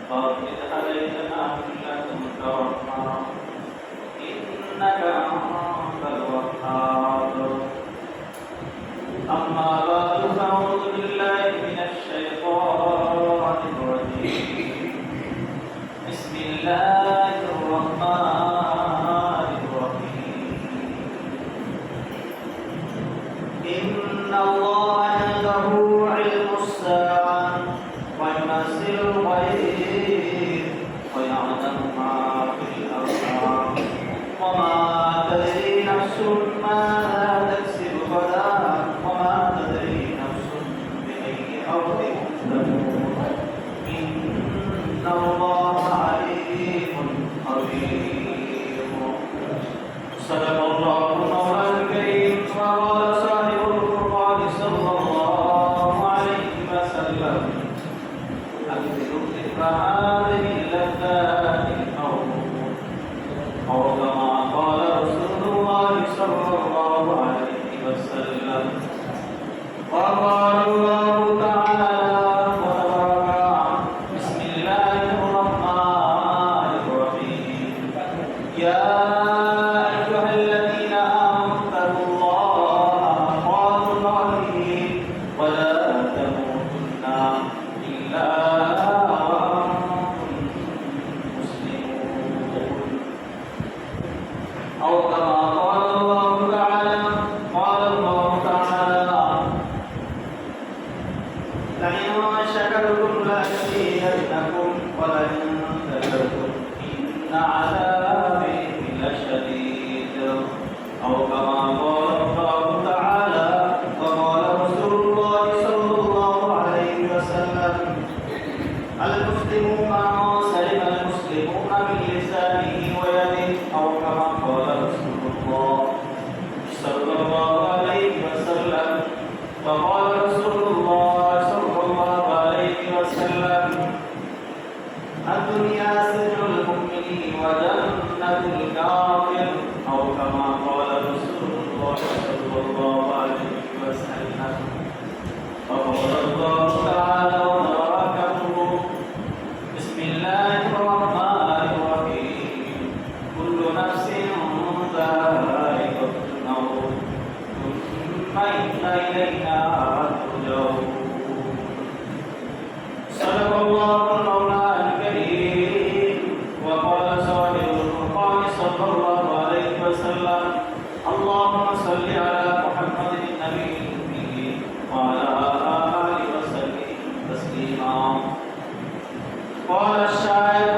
فاقد علينا من لدنك رحمة إنك أنت الوهاب. أما بعد فأعوذ بالله من الشيطان الرجيم. بسم الله الرحمن الرحيم. إن الله عنده علم الساعة وينزل الغيث ويعلم ما في الأرحام وما تدري نفس ماذا تكسب غدا وما تدري نفس بأي أرض تموت إن الله عليم خبير. صدق الله المولى الكريم وقال صاحب القرآن صلى الله عليه وسلم أكثر ذكر هذه اللذات الموت أو كما قال رسول الله صلى الله عليه وسلم. وقال الله تعالى وتبارك بسم الله الرحمن الرحيم. يا أيها الذين آمنوا اتقوا الله حق تقاته ولا تموتن إلا وأنتم مسلمون. أو كما قال الله تعالى لئن شكرتم لأزيدنكم ولئن كفرتم إن عذابي لشديد. أو كما قال الله تعالى وقال رسول الله صلى الله عليه وسلم المسلم من سلم المسلمون من لسانه ويده. أو كما قال رسول الله صلى الله عليه وسلم. وقال رسول الله صلى الله عليه وسلم الدنيا سجن المؤمن وجنة الكافر. أو كما قال رسول الله صلى الله عليه وسلم. وقال الله تعالى وبركاته بسم الله الرحمن الرحيم. كل نفس ذائقة الموت ثم إلينا ترجعون. صدق الله المولى الكريم وقال صاحب القرآن صلى الله عليه وسلم اللهم صل على محمد النبي الأمي وعلى آله وسلم تسليما. قال الشاعر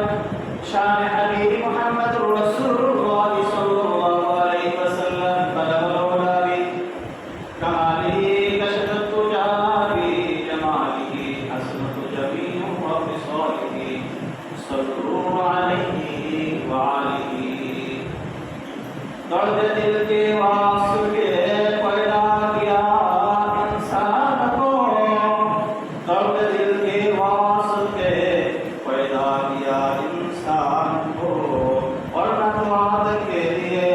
شان حبيب محمد رسول الله صلى الله عليه وسلم بلغ العلا بكماله كشف الدجى بجماله حسنة جميع وخصاله صلوا عليه وعليه. दर्द दिल के वास्ते पैदा किया इंसान को. दर्द दिल के वास्ते पैदा किया इंसान को. और नवाद के लिए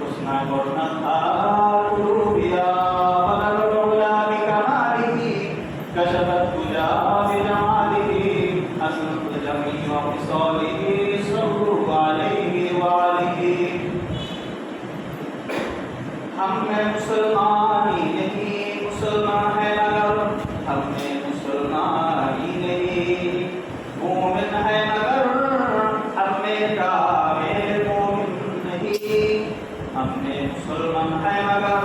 उसने वरना था रूबिया बलग डोला बिकमालिही कशफत तुजा बिजमालिही हसनत जमी व खिसालिही सल्लु अलैहि व आलिही. हम में मुसलमान ही नहीं मुसलमान है मगर हम में मुसलमान ही नहीं मोमिन है मगर हम में कामिल मोमिन नहीं. हम में मुसलमान है मगर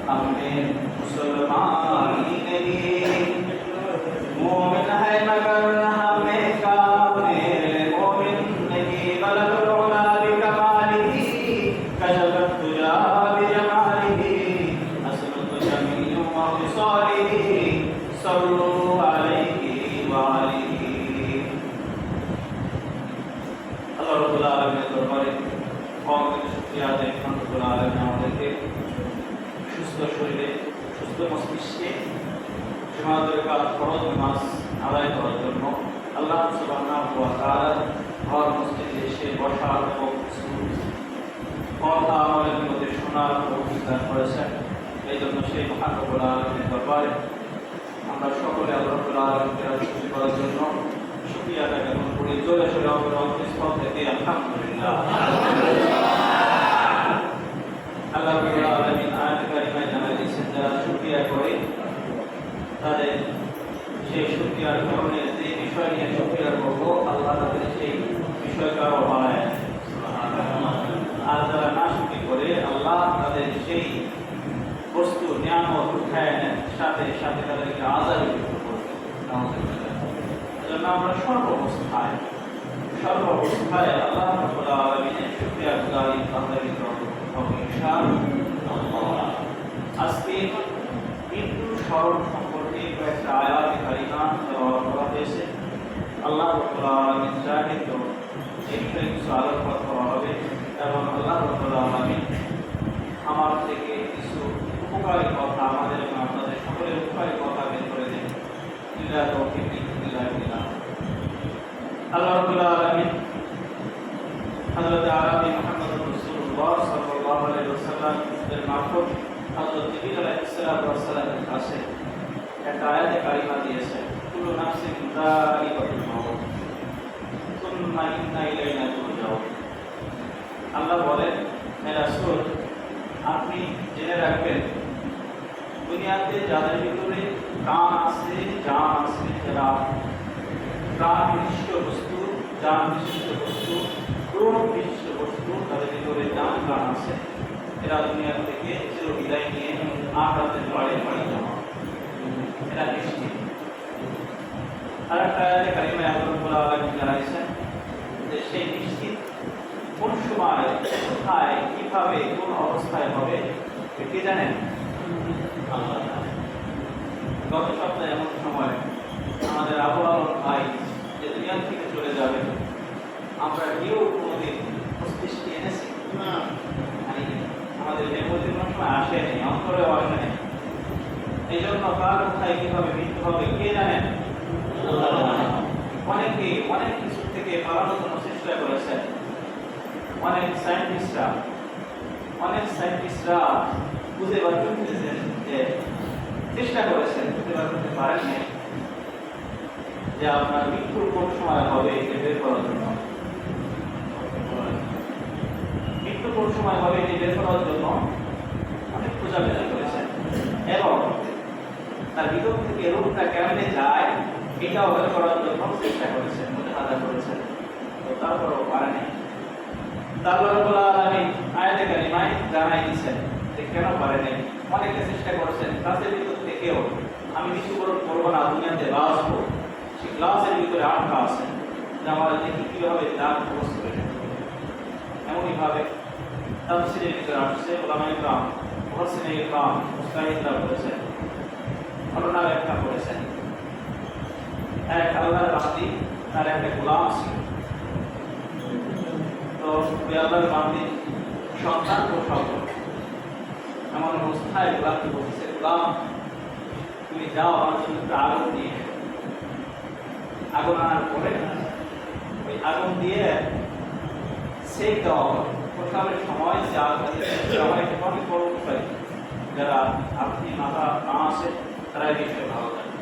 हम में मुसलमान ही नहीं मोमिन है मगर हम में कामिल मोमिन नहीं. बलग डोला बिकमालिही कशफत तुजा बिजमालिही हसनत जमीउ व खिसालिही सल्लु अलैहि व आलिही. আল্লাহ রাব্বুল আলামিনের দরবারে অগণিত শুকরিয়া আদায় করি। রব্বুল আলামিন আমাদেরকে সুস্থ শরীরে সুস্থ মস্তিষ্কে জুমাতের কাজ ফরজ নামাজ আদায় করার জন্য আল্লাহ সুবহানাহু ওয়া তাআলা ঘর মসজিদে এসে বসার এবং কথা আমাদের মধ্যে শোনার অভিজ্ঞতা করেছেন। এই জন্য সেই মহান রব্বুল আলামিনের দরবারে আমরা সকলে আল্লাহ রাব্বুল আলামিনকে রাজি করার জন্য শুকরিয়া আদায় করি। রবের অন্তঃস্থল থেকে আলহামদুলিল্লাহ। আল্লাহ রাব্বুল আলামিন আয়াত কারিমায় জানাই দিয়েছেন যারা শুকরিয়া করে তাদের সেই শুকরিয়ার কারণে যে বিষয় নিয়ে শুকরিয়া করবো আল্লাহ তাদের সেই বিষয়কে আরো বাড়ায়। আর যারা না শুকরি করে আল্লাহ তাদের সেই বস্তু নিয়ামত উঠায় নেন, সাথে সাথে তাদেরকে আযাবে যুক্ত করবে। এজন্য আমরা সর্বাবস্থায় আল্লাহ রাব্বুল আলামিনের শুকরিয়া গুজারি বান্দাগি করব ইনশাআল্লাহ। আজকে মৃত্যু স্মরণ সম্পর্কে কয়েকটা আয়াত কারিমা তেলাওয়াত করা হয়েছে। আল্লাহ রাব্বুল আলামিন চাইলে তো এই বিষয়ে কিছু আলোকপাত করা হবে এবং আল্লাহ রাব্বুল আলামিন আমার থেকে কিছু উপকারী কথা আমাদের এবং আপনাদের সকলের উপকারী কথা বের করে দেন। ইল্লা তাওফীক বিল্লাহ। আল্লাহ রাব্বুল আলামিন হযরত আরবি মুহাম্মদ রাসূলুল্লাহ সাল্লাল্লাহু আলাইহি ওয়াসাল্লাম এর মারফত হযরত জিবরিল আলাইহিস সালামের কাছে একটা আয়াতে কারিমা দিয়েছেন, কুল্লু নাফসিন যায়িকাতুল মাউত সুম্মা ইন্না ইলাইনা তুরজাউন। আল্লাহ বলেন, হে রাসূল আপনি জেনে রাখবেন দুনিয়াতে যাদের ভিতরে প্রাণ আছে, জান আছে, যারা প্রাণ বিশিষ্ট বস্তু, জান বিশিষ্ট বস্তু, রূহ বিশিষ্ট বস্তু, তাদের ভিতরে জান প্রাণ আছে, এরা দুনিয়া থেকে চির বিদায় নিয়ে আখিরাতের বাড়ি যাওয়া, এরা নিশ্চিত। আর একটা আয়াতে কারিমায় আল্লাহ রাব্বুল আলামিন জানাইছেন যে সেই নিশ্চিত কোন সময়, কোথায়, কিভাবে, কোন অবস্থায় হবে কে জানেন? আল্লাহ জানেন। গত সপ্তাহে এমন সময় আমাদের আবু আলম ভাই যে দুনিয়া থেকে চলে যাবে, আমরা কেউ কোনোদিন মস্তিষ্কে এনেছি না, আমাদের মেমোরিতে কোনো সময় আসেনি, অন্তরেও আসেনি। এই জন্য কার কোথায় কিভাবে মৃত্যু হবে কে জানেন? আল্লাহ জানেন। অনেকে অনেক কিছু থেকে পালানোর জন্য চেষ্টা করেছেন, অনেক সায়েন্টিস্টরা বুঝে বার করতেছেন, যে চেষ্টা করেছেন, বুঝে বার করতে পারেননি যে আপনার মৃত্যুর কোন সময় হবে এটা বের করার জন্য। মৃত্যু কোন সময় হবে এটা বের করার জন্য অনেক খোঁজাখুঁজি করেছেন এবং তার ভিতর থেকে রোগটা কেমনে যায় এটাও বের করার জন্য চেষ্টা করেছেন, মুজাহাদা করেছেন, তো তারপরও পারেনি। আল্লাহ রাব্বুল আলামিন আয়াতে কারিমায় জানাই দিয়েছেন যে কেন পারেনি। অনেকে চেষ্টা করেছেন ক্লাসের ভিতর থেকেও আমি কিছু করব না, দুনিয়াতে বাঁচবো, সেই ক্লাসের ভিতরে আটকা আছেন যে আমার দেখি কীভাবে দান খরচ করে। এমনইভাবে তাফসীরের ভিতরে আসছে, উলামায়ে ইকরাম, মুফাসসিরিনে ইকরাম, মুস্তাহিদরা বলেছেন, ঘটনা ব্যাখ্যা করেছেন। এক আল্লাহর বান্দী, তার একটা গোলাম ছিল। তো আল্লাহর বান্দী সন্তান প্রসব করে, এমন অবস্থায় গোলামকে বলছে, গোলাম তুমি যাও আমার জন্য একটু আগুন দিয়ে। আগুন আনার পরে ওই আগুন দিয়ে সেক দেওয়া হয়। প্রসবের সময় যে আমার একটা অনেক বড় বিষয়, যারা আপনি মাথা না আসে তারা এই বিষয়ে ভালো জানে।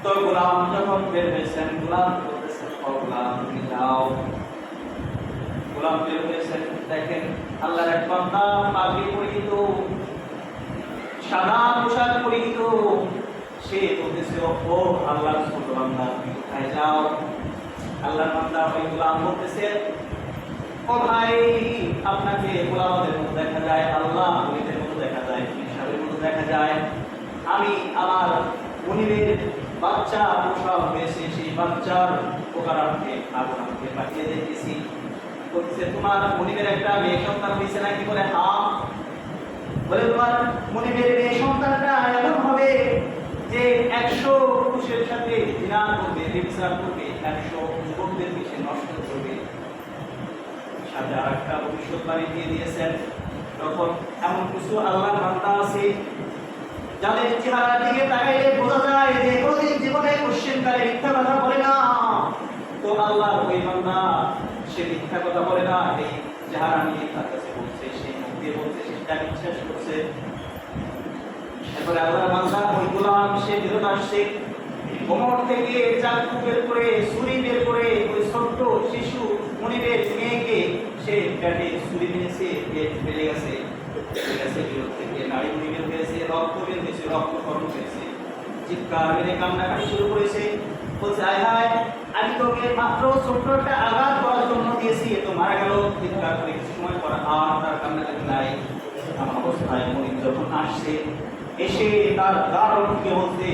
তো গোলাম যখন বের হয়েছেন, গোলাম বলতেছেন, গোলাম তুমি যাও। গোলাম বের হয়েছেন, দেখেন আল্লাহর এক বান্দা পাগড়ি পরিহিত, সাদা পোশাক পরিহিত, সে বলতেছে, ও আল্লাহর ছোট বান্দা তুমি কোথায় যাও? আল্লাহর বান্দা ওই গোলাম বলতেছে, ও ভাই আপনাকে গোলামদের মতো দেখা যায়, আল্লাহ ওলিদের মতো দেখা যায়, সাহেবের মতো দেখা যায়। আমি আমার মনিবের বাচ্চা প্রসব হয়েছে, সেই বাচ্চার উপকারার্থে আপনাকে পাঠিয়ে দিয়েছি। বলছে তোমার মনিবের একটা মেয়ে সন্তান হয়েছে নাকি? বলে হ্যাঁ। বলে তোমার মনিবের মেয়ে সন্তানটা এমন হবে যে 100 পুরুষের সাথে জিনা করবে, ব্যভিচার করবে, 100 যুবকদেরকে সে নষ্ট করবে। সাথে আর একটা ভবিষ্যৎবাণী দিয়ে দিয়েছেন, তখন এমন কিছু আল্লাহর বান্দা আছে যাদের চেহারার দিকে তাকাইলে বোঝা যায় যে কোনদিন জীবনে কোশ্চেনকালে মিথ্যা কথা বলে না। তো আল্লাহর ওই বান্দা সে মিথ্যা কথা বলে না, এই চেহারা নিয়ে তার কাছে বলছে, সেই মুখ দিয়ে বলছে, সেটা বিশ্বাস করছে। এরপরে আল্লাহর বান্দা ওই গোলাম সে ফেরত আসছে, কোমর থেকে চাকু বের করে, ছুরি বের করে ওই ছোট্ট শিশু মনিবের মেয়েকে সে পেটে ছুরি মেরেছে, পেট ফেলে গেছে, বিরোধ থেকে নারী বের হয়েছে, রক্ত বের হয়েছে, রক্তকরণ হয়েছে, চিৎকার মেরে কান্নাকাটি শুরু করেছে, বলছে আয় হায় আমি তোকে মাত্র ছোট্ট একটা আঘাত করার জন্য দিয়েছি, এ তো মারা গেল। চিৎকার করে কিছু সময় পর আর তার কান্নাকাটি নাই। আমার অবস্থায় মনিব যখন আসছে, এসে তার দারুণকে বলতে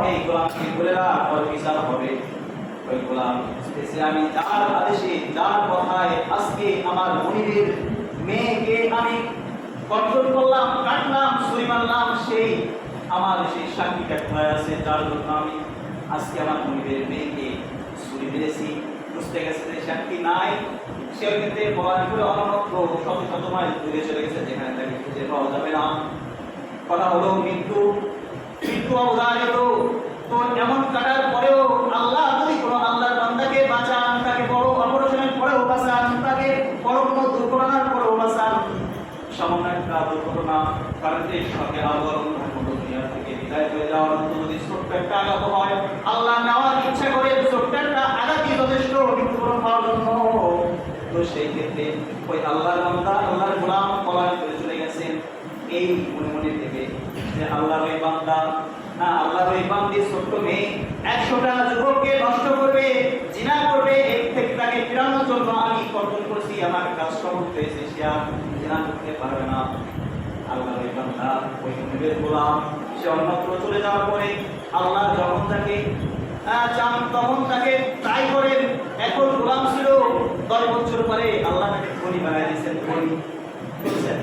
এই গোলামকে বলে রাখ, ওর বিচার হবে। ওই গোলাম আমি যার আদেশে যার কথায় আজকে আমার মনিবের মেয়েকে আমি কন্ট্রোল করলাম, কাটলাম, ছুরি মারলাম, সেই আমার সেই সাক্ষীটা কোথায় আছে, যার জন্য আমি আজকে আমার মনিবের মেয়েকে ছুরি মেরেছি। বুঝতে গেছে যে সাক্ষী নাই, সে ক্ষেত্রে বলার করে অনন্ত শত শত মাইল দূরে চলে গেছে, যেখানে তাকে খুঁজে পাওয়া যাবে না। কথা হলো মৃত্যু অবধারিত। তো এমন কাটার পরেও আল্লাহ যদি কোনো আল্লাহর বান্দাকে বাঁচান, তাকে বড় অপারেশনের পরেও বাঁচান, তাকে বড় কোনো দুর্ঘটনার পরেও বাঁচান, সামান্য একটা দুর্ঘটনা কারণে সঙ্গে আবরণ দুনিয়া থেকে বিদায় হয়ে যাওয়ার মতো যদি ছোট্ট একটা আঘাত হয়, আল্লাহ নেওয়ার ইচ্ছা করে ছোট্ট একটা আঘাতই যথেষ্ট মৃত্যুবরণ হওয়ার জন্য। তো সেই ক্ষেত্রে ওই আল্লাহর বান্দা, আল্লাহর গোলাম পলায়ন করে চলে গেছেন এই মনে থেকে যে আল্লাহর ওই বান্দা না, আল্লাহর ওই বান্দি ছোট্ট মেয়ে 100টা যুবককে নষ্ট করবে, জিনা করবে, এর থেকে তাকে ফেরানোর জন্য আমি কর্তন করছি, আমার কাজ সফল হয়েছে, সে আর জিনা করতে পারবে না। আল্লাহর ওই বান্দা, ওই নবীর গোলাম, সে অন্যত্র চলে যাওয়ার পরে আল্লাহ যখন তাকে চান তখন তাকে ট্রাই করেন। এখন গোলাম ছিল 10 বছর পরে আল্লাহ তাকে ধনী বানাই দিয়েছেন, ধনী বুঝছেন,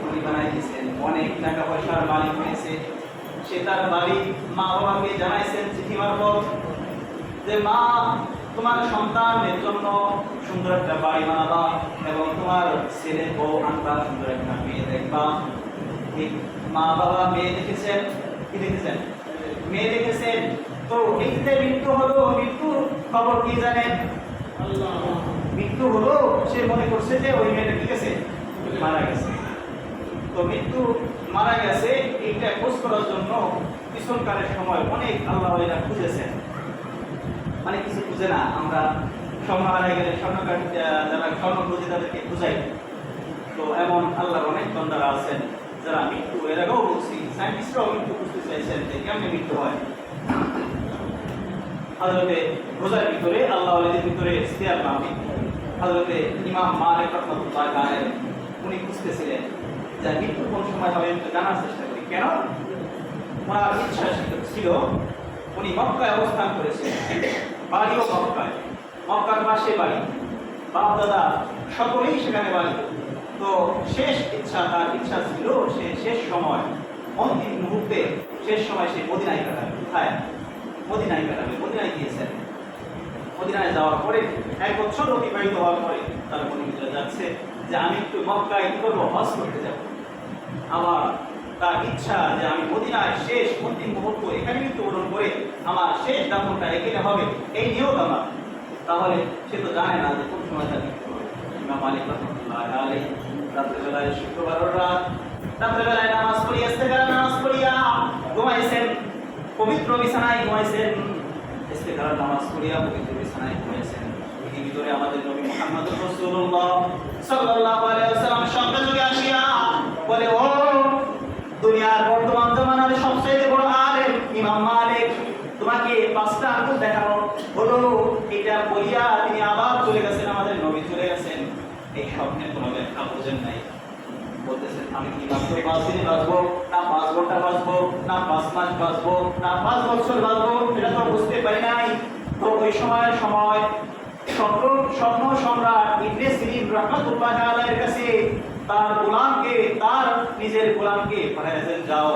ধনী বানাই দিয়েছেন, অনেক টাকা পয়সার মালিক হয়েছে। সে তার বাড়ি মা বাবাকে জানাইছেন চিঠি মারফত যে মা, তোমার সন্তানের জন্য সুন্দর একটা বাড়ি বানাবা এবং তোমার ছেলে বউ আনবা, সুন্দর একটা মেয়ে দেখবা। মা বাবা মেয়ে দেখেছেন, কি দেখেছেন? মেয়ে দেখেছেন। তো এতে মৃত্যু হলো, মৃত্যুর খবর কি জানেন? মৃত্যু হলো, সে মনে করছে যে ওই মেয়েটা কি গেছে, মারা গেছে। তো মৃত্যু মারা গেছে, এইটা খোঁজ করার জন্য পিছনকারের সময় অনেক আল্লাহ খুঁজেছেন। মানে কিছু খুঁজে না, আমরা স্বর্ণ হারাই গেলে স্বর্ণকার যারা স্বর্ণ খুঁজে তাদেরকে খুঁজাই। তো এমন আল্লাহর অনেক বান্দারা আছেন যারা মৃত্যু, এর আগেও বলছি সায়েন্টিস্টরাও মৃত্যু খুঁজতে চাইছেন যে কেমনে মৃত্যু হয়। হযরতে রোজার ভিতরে আল্লাহ ওয়ালিদের ভিতরে ইখতিয়ার পাবে। হযরতে ইমাম মালিক রাহমাতুল্লাহ আলাইহি উনি খুঁজতেছিলেন যে মৃত্যু কোন সময় হবে, একটু জানার চেষ্টা করি। কেন? ওনার ইচ্ছা ছিল, উনি মক্কায় অবস্থান করেছেন, বাড়িও মক্কায়, মক্কার পাশে বাড়ি, বাপ দাদা সকলেই সেখানে বাড়ি। তো শেষ ইচ্ছা, তার ইচ্ছা ছিল সে শেষ সময়, অন্তিম মুহূর্তে শেষ সময় সে মদিনায় কাটাবে। কোথায়? মদিনায় কাটাবে। মদিনায় গিয়েছেন। মদিনায় যাওয়ার পরে 1 বছর অতিবাহিত হওয়ার পরে তার মনে ভিতরে যাচ্ছে যে আমি একটু মক্কায় কি করবো, হজ করতে যাব। আমার তার ইচ্ছা যে আমি মদিনায় শেষ অন্তিম মুহূর্ত এখানে মৃত্যুবরণ করে আমার শেষ দাফনটা এখানে হবে, এই নিয়ত আমার। তাহলে সে তো জানে না যে কোন সময় তার মৃত্যু হবে। ইমাম মালিক রাহমাতুল্লাহ আলাইহি রাত্রেবেলায়, শুক্রবারের রাত, রাত্রেবেলায় নামাজ পড়িয়া, ইস্তেগফার নামাজ পড়িয়া ঘুমাইছেন, পবিত্র বিছানায় ঘুমাইছেন, ইস্তেগফার নামাজ পড়িয়া পবিত্র বিছানায় ঘুমাইছেন। এর ভিতরে আমাদের নবী মুহাম্মদুর রাসূলুল্লাহ সাল্লাল্লাহু আলাইহি ওয়াসাল্লাম স্বপ্নে যুগে আসিয়া বলে, ও দুনিয়ার বর্তমান জামানার সবচেয়ে বড় আলেম ইমাম মালিক, তোমাকে 5টা আঙ্গুল দেখানো হলো। এটা বলিয়া তিনি আবার চলে গেছেন, আমাদের নবী চলে গেছেন। এই স্বপ্নের কোনো ব্যাখ্যা বোঝেন নাই। বলতেছেন আমি কি মাত্র 5 দিন বাঁচবো, না 5 ঘন্টা বাঁচবো, না 5 মাস বাঁচবো, না 5 বছর বাঁচবো, এটা তো বুঝতে পারি নাই। তো ওই সময় স্বপ্ন সম্রাট ইবনে সিরিন রাহমাতুল্লাহ আলাইহির কাছে তার গোলামকে, তার নিজের গোলামকে পাঠাইছেন, যাও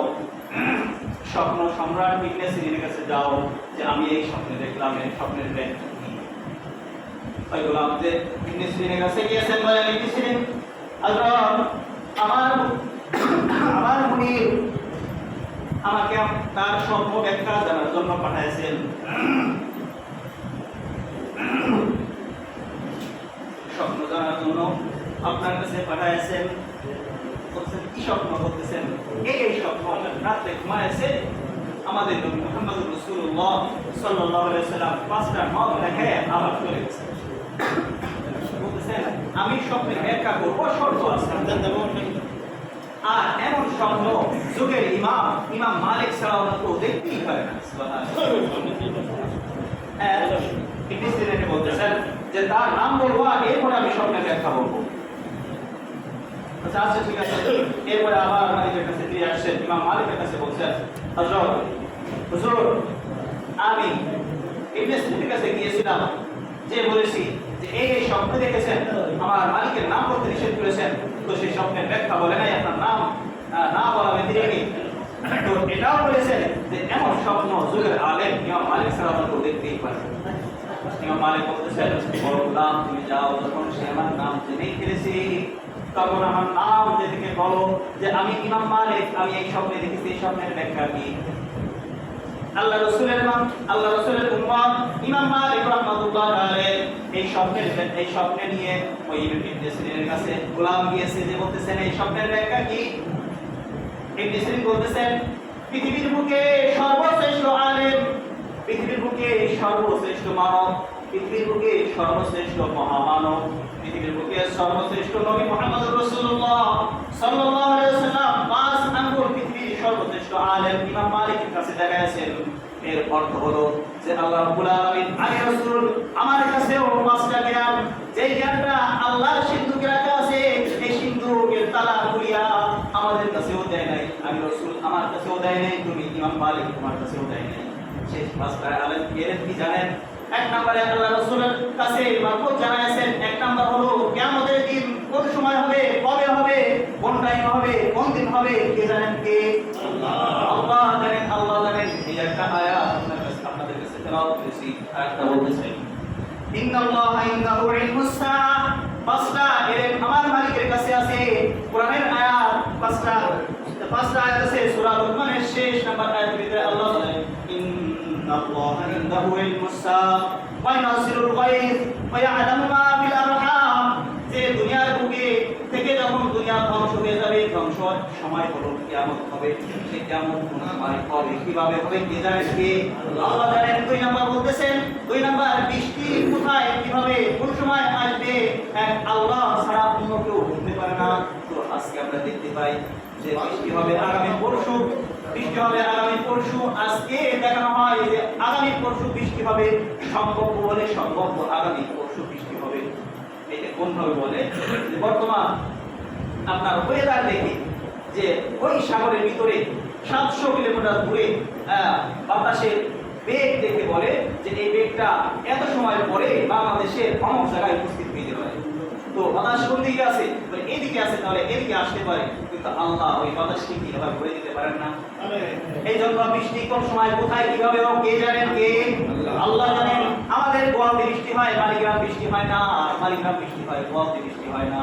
স্বপ্ন সম্রাট ইবনে সিরিনের কাছে যাও যে আমি এই স্বপ্নে দেখলাম, এই স্বপ্নের ব্যাখ্যা কি। ওই গোলাম যে ইবনে সিরিনের কাছে গিয়েছেন, বলেন ইবনে সিরিন, হযরত আমার মুনির আমাকে তার স্বপ্ন ব্যাখ্যা জানার জন্য পাঠাইছেন। স্বপ্ন জানার জন্য আপনার কাছে পাঠাইছেন। কি স্বপ্ন বলতেছেন? এই স্বপ্ন রাতে ঘুমাইছে আমাদের নবী মুহাম্মদুর রাসূলুল্লাহ সাল্লাল্লাহু আলাইহি ওয়াসাল্লাম 5টা নখ রেখে আবার চলে গেছে। বলতেছেন আমি স্বপ্নের ব্যাখ্যা করবো, শর্ত আছে। আর এমন স্বপ্ন যুগের ইমাম মালিক ছাড়াও তো দেখতেই পারে না। বলতেছেন যে তার নাম বলবো আর এরপরে আমি স্বপ্নের ব্যাখ্যা বলবো। আচ্ছা ঠিক আছে। এরপরে আবার মালিকের কাছে ফিরে আসছেন, ইমাম মালিকের কাছে বলছেন হুজুর আমি ইবনে সিরিনের কাছে গিয়েছিলাম, যে বলেছি যে এই স্বপ্ন দেখেছেন, আমার মালিকের নাম বলতে নিষেধ করেছেন, তো সেই স্বপ্নের ব্যাখ্যা বলে নাই, আপনার নাম না বলা ব্যতিরেকে। তো এটাও বলেছেন যে এমন স্বপ্ন যুগের আলেম ইমাম মালিক ছাড়া তো দেখতেই পারে। ইমাম মালিক বলতেছেন বললাম তুমি যাও, যখন সে আমার নাম জেনেই ফেলেছি তখন আমার নাম যেদিকে বলো যে আমি ইমাম মালিক, আমি এই স্বপ্নে দেখেছি, এই স্বপ্নের ব্যাখ্যা কি। আল্লাহ রাসূলের উম্মত ইমাম মালিক রাহমাতুল্লাহ আলাইহি এই স্বপ্নে নিয়ে ওই ইবনে সিরিনের কাছে গোলাম গিয়েছে, যে বলতেছেন এই স্বপ্নের ব্যাখ্যা কি। ইবনে সিরিন বলতেছেন পৃথিবীর বুকে সর্বশ্রেষ্ঠ আলেম, পৃথিবীর বুকে সর্বশ্রেষ্ঠ মানব, পৃথিবীর বুকে সর্বশ্রেষ্ঠ মহামানব, পৃথিবীর বুকে সর্বশ্রেষ্ঠ নবী মুহাম্মদুর রাসূলুল্লাহ সাল্লাল্লাহু আলাইহি ওয়াসাল্লাম 5 আঙ্গুল পৃথিবীর সর্বশ্রেষ্ঠ আলেম ইমাম মালিকের কাছে দেখাইছেন। এর অর্থ হলো যে আল্লাহ রাব্বুল আলামিন আগে রাসূল আমার কাছেও 5টা জ্ঞান, যে জ্ঞানটা আল্লাহর সিন্ধুকে রাখা আছে, এই সিন্ধুকের তালা খুলিয়া আমাদের কাছেও দেয় নাই, আমি রাসূল আমার কাছেও দেয় নাই, তুমি ইমাম মালিক তোমার কাছেও দেয় নাই। শেষ 5টা আলেম এর কি জানেন? এক নম্বরে আল্লাহ রাসূলের কাছে মারফত জানাইছেন, এক নাম্বার হলো কিয়ামতের দিন কোন সময় হবে, কবে হবে, কোন টাইম হবে, কোন দিন হবে, কে জানেন? কে? আল্লাহ জানেন, আল্লাহ জানেন। এই একটা আয়াত আপনাদের কাছে তেলাওয়াত করেছি, আয়াতটা বলতেছে ইন্নাল্লাহা ইনদাহু ইলমুস সাআ, 5টা এর আমার মালিকের কাছে আছে। কোরআনের আয়াত 5টা আয়াত আছে, সূরা লুকমানের শেষ নাম্বার আয়াতের ভিতরে আল্লাহ বলেন ইন্নাল্লাহা ইনদাহু ইলমুস সাআ ওয়া ইয়ানজিলুল গায়ব ওয়া ইয়ালামু মা ফিল আরহাম, যে দুনিয়ার বুকে থেকে যখন দুনিয়া ধ্বংস হয়ে যাবে, ধ্বংস সময় হলো কিয়ামত হবে, সেই কিয়ামত কোন সময় কবে কিভাবে হবে কে জানেন? কে? আল্লাহ জানেন। 2 নাম্বার বলতেছেন, 2 নাম্বার বৃষ্টি কোথায় কিভাবে কোন সময় আসবে এক আল্লাহ ছাড়া অন্য কেউ বলতে পারে না। তো আজকে আমরা দেখতে পাই যে বৃষ্টি হবে আগামী পরশু, বৃষ্টি হবে আগামী পরশু। আজকে দেখানো হয় যে আগামী পরশু বৃষ্টি হবে, সম্ভব বলে সম্ভব আগামী পরশু বৃষ্টি হবে। এটা কোন ভাবে বলে? বর্তমান আপনার ওয়েদার দেখি যে ওই সাগরের ভিতরে 700 কিলোমিটার দূরে বাতাসের বেগ দেখে বলে যে এই বেগটা এত সময়ের পরে বাংলাদেশের অনেক জায়গায় উপস্থিত হয়ে যেতে পারে। তো বাতাস কোন দিকে আছে? এদিকে আছে, তাহলে এদিকে আসতে পারে, কিন্তু আল্লাহ ওই বাতাসকে কি এবার করে দিতে পারেন না। এই জন্য বৃষ্টি কোন সময় কোথায় কিভাবে হোক কে জানেন? কে? আল্লাহ জানেন। আমাদের গোয়াতে বৃষ্টি হয়, মালিগ্রাম বৃষ্টি হয় না, মালিগ্রাম বৃষ্টি হয়, গোয়াতে বৃষ্টি হয় না।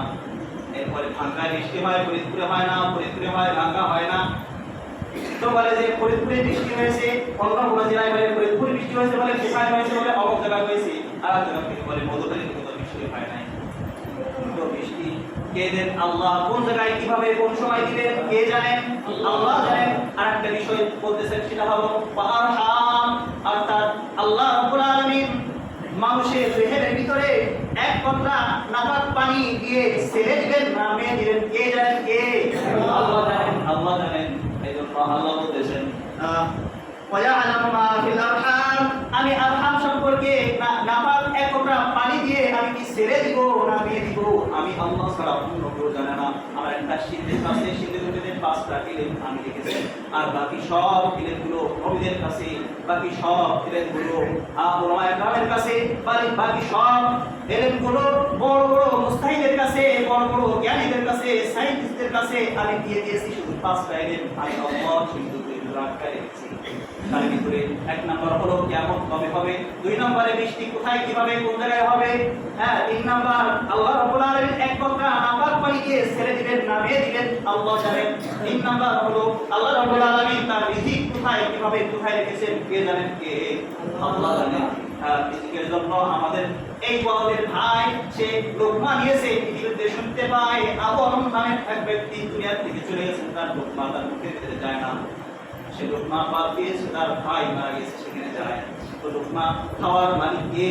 এরপরে ভাঙ্গায় বৃষ্টি হয়, ফরিদপুরে হয় না, ফরিদপুরে হয়, ভাঙ্গা হয় না। তো বলে যে ফরিদপুরে বৃষ্টি হয়েছে, অন্য কোনো জেলায় বলে ফরিদপুরে বৃষ্টি হয়েছে, বলে সেখানে হয়েছে, বলে অমুক জায়গায় হয়েছে, আর এক জায়গা থেকে বলে মধুখালীতে কোথাও বৃষ্টি হয় নাই। তো বৃষ্টি কে দেন? আল্লাহ। কোন জায়গায় কিভাবে কোন সময় দিবেন কে জানেন? আল্লাহ জানেন। আরেকটা বিষয় বলতেছেন, সেটা হলো আরহাম, অর্থাৎ আল্লাহ রাব্বুল আলামিন মানুষের দেহের ভিতরে এক কতরা নাপাক পানি দিয়ে ছেড়ে দিবেন, নামে দিবেন, কে জানেন? কে? আল্লাহ জানেন, আল্লাহ জানেন। এইজন্য আল্লাহ বলতেছেন ওয়ায়ালামু মা ফিল আরহাম, আমি আরহাম সম্পর্কে নাপাক এক কতরা পানি দিয়ে আমি কি ছেড়ে দিব, নামিয়ে দিব, আমি আল্লাহ ছাড়া অন্য কেউ জানে না। আমার একটা সিদ্ধান্ত আছে, সিদ্ধান্তের 5টা ইলম আমি লিখেছি, আর বাকি সব ইলমগুলো নবীদের কাছে, বাকি সব ইলমগুলো উলামায়ে কেরামের কাছে, বাকি সব ইলমগুলো বড় বড় মুস্তাহিদের কাছে, বড় বড় জ্ঞানীদের কাছে, সায়েন্টিস্টদের কাছে আমি দিয়ে দিয়েছি। শুধু 5টা ইলম আমি আল্লাহ সিন্ধুকে রাখা রেখেছি। তার ভিতরে 1 নাম্বার হলো কিয়ামত কবে হবে, 2 নম্বরে বৃষ্টি কোথায় কিভাবে কোন জায়গায় হবে, 3 নাম্বার আল্লাহ রাব্বুল আলামিন এক কতরা নাপাক পানি দিয়ে ছেড়ে দিবেন, নামিয়ে দিবেন, আল্লাহ জানেন। 3 নাম্বার হলো আল্লাহ রাব্বুল আলামিন তার রিজিক কোথায় কিভাবে কোথায় রেখেছেন কে জানেন? কে? আল্লাহ জানেন। রিজিকের জন্য আমাদের এই বড়দের ভাই সে লোকমা নিয়েছে, পৃথিবীতে শুনতে পায় আবু আলম নামে এক ব্যক্তি দুনিয়া থেকে চলে গেছেন, তার লোকমা তার মুখের ভিতরে যায় না, সে লোকমা বাদ দিয়েছে, তার ভাই মারা গেছে, সেখানে যায়। তো লোকমা খাওয়ার মালিক কে?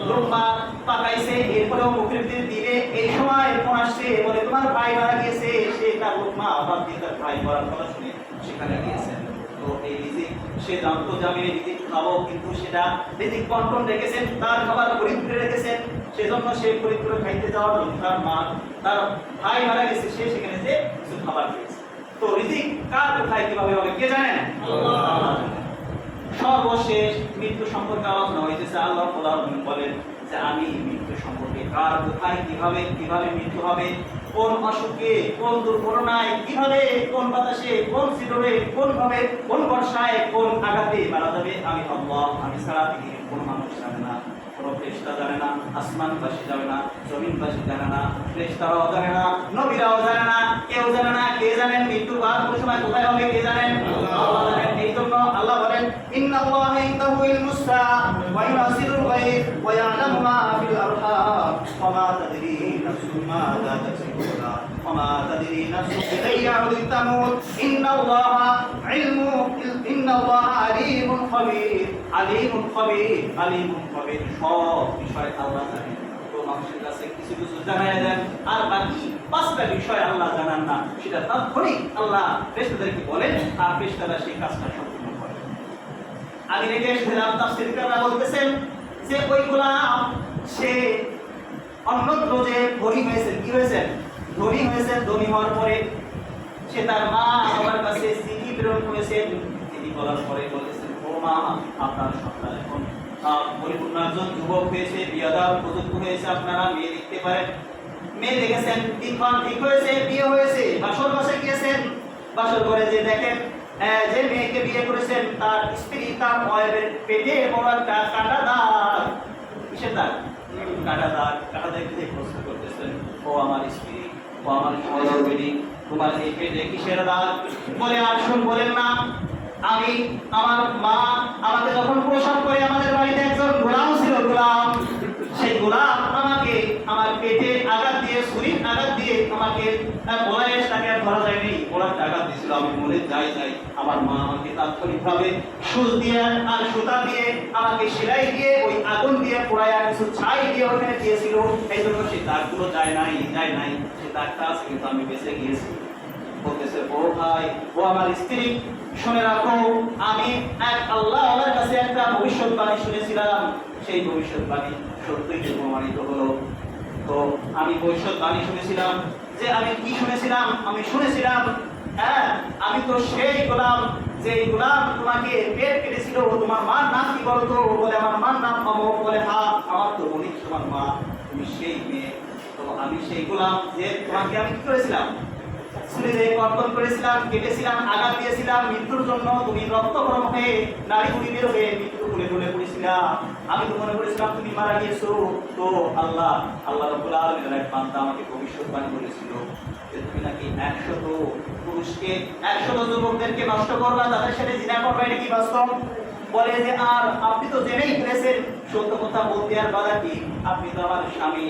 লোকমা পাকাইছে, এরপরেও মুখের ভিতরে দিলে এই সময় ফোন আসছে, বলে তোমার ভাই মারা গিয়েছে। সে তার লোকমা আবার দিয়ে তার ভাই মরার কথা শুনে সেখানে গিয়েছেন। তো এই রিজিক সে জানতো যে আমি রিজিক খাবো, কিন্তু সেটা রিজিক কন্ট্রোল রেখেছেন, তার খাবার গরিব করে রেখেছেন। সেজন্য সে গরিব করে খাইতে যাওয়ার জন্য তার মা, তার ভাই মারা গেছে, সে সেখানে যে কিছু খাবার খেয়েছে। তো রিজিক কার কোথায় কিভাবে হবে কে জানেন? আল্লাহ। সর্বশেষ মৃত্যু সম্পর্কে আলোচনা হয়েছে। আল্লাহ বলেন যে আমি মৃত্যু সম্পর্কে কার কোথায় কিভাবে কিভাবে মৃত্যু হবে, কোন অসুখে, কোন দুর্ঘটনায়, কিভাবে, কোন বাতাসে, কোন সিডরে, কোন ভাবে, কোন বর্ষায়, কোন আঘাতে মারা যাবে, আমি আল্লাহ, আমি ছাড়া পৃথিবীর কোন মানুষ জানে না, কোন ফেরেশতা জানে না, আসমানবাসী জানে না, জমিনবাসী জানে না, ফেরেশতারাও জানে না, নবীরাও জানে না, কেউ জানে না। কে জানেন মৃত্যু কার কোন সময় কোথায় হবে? কে জানেন? আল্লাহ জানেন। এই জন্য আল্লাহ বলেন ইন্নাল্লাহা ইনদাহু ইলমুস সাআ ওয়া ইউনাসিরুল গায়ব ওয়া ইয়ালামু মা ফিল আরহাম ওয়া মা তাদরি নাফসুন মাযা তাকসিবু ওয়া মা তাদরি নাফসুন বিআইয়ি আরদিন তামুত ইন্নাল্লাহা আলিমুন খাবীর আলিমুন খাবীর আলিমুন খাবীর। সব বিষয় আল্লাহ জানেন। তো মানুষের কাছে কিছু কিছু জানায় দেন, আর বাকি 5টা বিষয় আল্লাহ জানান না, সেটা তাৎক্ষণিক আল্লাহ ফেরেশতাদেরকে বলেন, আর ফেরেশতারা সেই কাজটা সম্পূর্ণ করে। আমি রেখে এসেছিলাম, তাফসীরকাররা বলতেছেন যে ওই গোলাম সে অন্যত্র যে ধনী হয়েছে, কি হয়েছে? ধনী হয়েছে। ধনী হওয়ার পরে সে তার মা বাবার কাছে চিঠি প্রেরণ করেছেন। চিঠি বলার পরে বলেছেন, ও মা, আপনার সন্তান এখন পরিপূর্ণ একজন যুবক হয়েছে, বিয়ে দেওয়ার উপযুক্ত হয়েছে, আপনারা মেয়ে দেখতে পারেন। মেয়ে দেখেছেন, দিনক্ষণ ঠিক হয়েছে, বিয়ে হয়েছে, বাসর বাসে গিয়েছেন। বাসর করে যে দেখেন যে মেয়েকে বিয়ে করেছেন তার স্ত্রী, তার পেটে বড় একটা কাটা দাগ। কিসের দাগ? কাটা দাগ। কাটা দেখতে প্রশ্ন করতেছেন, ও আমার স্ত্রী, ও আমার সহধর্মিণী, তোমার এই পেটে কিসের দাগ? বলে আর শুন, বলেন না, আমি, আমার মা আমাকে যখন প্রসব করে, আমাদের বাড়িতে একজন গোলাম ছিল, গোলাম, সেই গোলাম আমাকে আমার পেটে আঘাত দিয়ে, ছুরির আঘাত দিয়ে আমাকে বলায়, তাকে আর ধরা যায়নি, ওরা আঘাত দিয়েছিল, আমি মরে যাই। আমার মা আমাকে তাৎক্ষণিকভাবে সুচ দিয়ে আর সুতা দিয়ে আমাকে সেলাই দিয়ে ওই আগুন দিয়ে পোড়ায় কিছু ছাই দিয়ে ওখানে দিয়েছিল। এই জন্য সেই দাগগুলো যায় নাই। সে দাগটা আছে, কিন্তু আমি বেঁচে গিয়েছি। বলতেছে, ও ভাই, ও আমার স্ত্রী, শুনে রাখো, আমি এক আল্লাহর কাছে একটা ভবিষ্যৎবাণী শুনেছিলাম। সেই ভবিষ্যৎবাণী সত্যই প্রমাণিত হলো। তো আমি ভবিষ্যৎবাণী শুনেছিলাম যে আমি কি শুনেছিলাম? আমি শুনেছিলাম, হ্যাঁ, আমি তো সেই গোলাম, যে গোলাম তোমাকে পেট কেটেছিল। তোমার মার নাম কি বলো তো? বলে আমার মার নাম অমুক। বলে হ্যাঁ, আমার তো মনে তোমার মা, তুমি সেই মেয়ে। তো আমি সেই গোলাম যে তোমাকে আমি কি করেছিলাম? ছুরিতে কর্তন করেছিলাম, কেটেছিলাম, আঘাত দিয়েছিলাম মৃত্যুর জন্য। তুমি রক্তক্ষরণ হয়ে, নারী গুলি বের হয়ে মৃত্যু কোলে কোলে পড়েছিলাম। আমি তো মনে করেছিলাম তুমি মারা গিয়েছো। তো আল্লাহ রাব্বুল আলামিনের এক বান্দা আমাকে ভবিষ্যৎবাণী বলেছিল যে তুমি নাকি 100 পুরুষকে, 100 যুবকদেরকে নষ্ট করবা, তাদের সাথে জিনা করবা। এটা কি বাস্তব? বলে যে আর আপনি তো জেনেই ফেলেছেন, সত্য কথা বলতে আর বাধা কি? আপনি তো আমার স্বামী।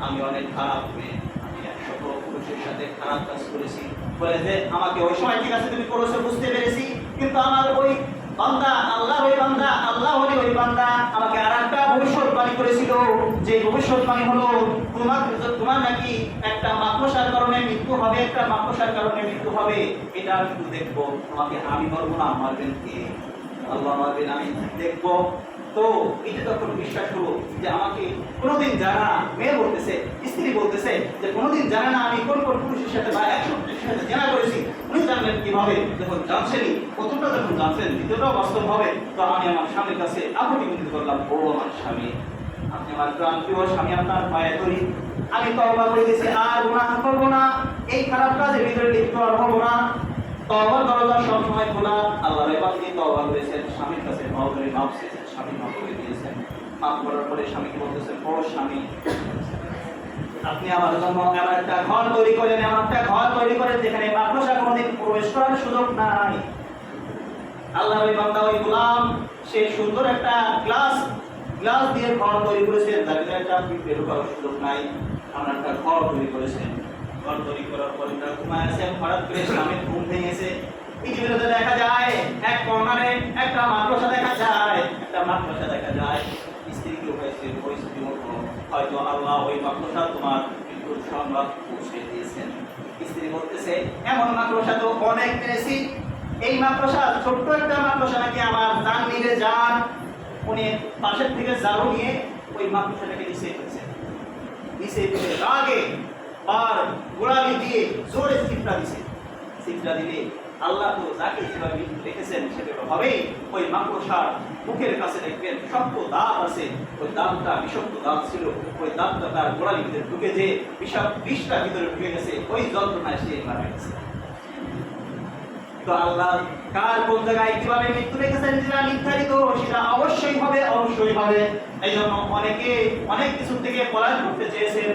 আমি অনেক খারাপ মেয়ে, আমি 100 পুরুষের সাথে খারাপ কাজ করেছি। বলে যে আমাকে ওই সময় ঠিক আছে তুমি করেছো, বুঝতে পেরেছি, কিন্তু আমার ওই বান্দা, আল্লাহ ওই বান্দা, আল্লাহ হলে ওই বান্দা আমাকে আর একটা ভবিষ্যৎবাণী করেছিল। যে ভবিষ্যৎবাণী হলো তোমার নাকি একটা মাকড়সার কারণে মৃত্যু হবে, একটা মাকড়সার কারণে মৃত্যু হবে। এটা আমি একটু দেখবো। তোমাকে আমি মরবো না, মারবেন কে? আল্লাহ মারবেন, আমি দেখবো। তো এটা তখন বিশ্বাস হলো যে আমাকে কোনোদিন জানা না। মেয়ে বলতেছে, স্ত্রী বলতেছে যে কোনোদিন জানে না আমি কোন কোন পুরুষের সাথে বা 100 পুরুষের সাথে জানা করেছি। উনি জানলেন কিভাবে? যখন জানছেনই, প্রথমটা যখন জানছেন, দ্বিতীয়টাও বাস্তব হবে। তো আমি আমার স্বামীর কাছে আপত্তি বিনতি করলাম, ও আমার স্বামী, আপনি আমার প্রিয় স্বামী, আপনার পায়ে ধরি, আমি তওবা করে দিয়েছি, আর গুনাহ করব না, এই খারাপ কাজের ভিতরে লিপ্ত আর হব না। তওবার দরজা সব সময় খোলা। আল্লাহর ইবাদতে তওবা করেছেন, স্বামীর কাছে তওবা করে মাফ চেয়েছেন, স্বামী মাফ করে দিয়েছেন। মাফ করার পরে স্বামীকে বলতেছেন, ও স্বামী, আপনি আমার জন্য এমন একটা ঘর তৈরি করেন, এমন একটা ঘর তৈরি করেন যেখানে মাকড়সা কোনোদিন প্রবেশ করার সুযোগ নাই। আল্লাহর ওই বান্দা, ওই গোলাম, সে সুন্দর একটা গ্লাস দিয়ে ঘর তৈরি করেছেন, যার ভিতরে একটা বের করার সুযোগ নাই। আমরা একটা ঘর তৈরি করেছেন। ঘর তৈরি করার পরে ঘুমায় আছেন, হঠাৎ করে স্বামীর ঘুম ভেঙেছে। পৃথিবীতে দেখা যায় এক কর্নারে একটা মাদ্রাসা দেখা যায়, স্ত্রীকে পরিস্থিতি মতো হয়তো আল্লাহ ওই মাদ্রাসা তোমার মৃত্যুর সংবাদ পৌঁছে দিয়েছেন। স্ত্রী বলতেছে এমন মাদ্রাসা তো অনেক পেয়েছি, এই মাদ্রাসা ছোট্ট একটা মাদ্রাসা নাকি আমার জান নিবে যান। উনি পাশের থেকে ঝাড়ু নিয়ে ওই মাদ্রাসাটাকে নিচে রাগে আর গোড়ালি দিয়ে জোরে সিফরা দিলে আল্লাহ তো যাকে যেভাবে রেখেছেন সেভাবে হবেই। ওই মাকড়সার মুখের কাছে দেখবেন শক্ত দাঁত আছে, ওই দাঁতটা বিষাক্ত দাঁত ছিল, ওই দাঁতটা তার গোড়ালির ভিতরে ঢুকে যে বিষটা ভিতরে ঢুকে গেছে, ওই যন্ত্রণায় সে মারা গেছে। তো আল্লাহ কার কোন জায়গায় কিভাবে মৃত্যু রেখেছেন যেটা নির্ধারিত সেটা অবশ্যই হবে। এই জন্য অনেকে অনেক কিছু থেকে পলায়ন করতে চেয়েছেন,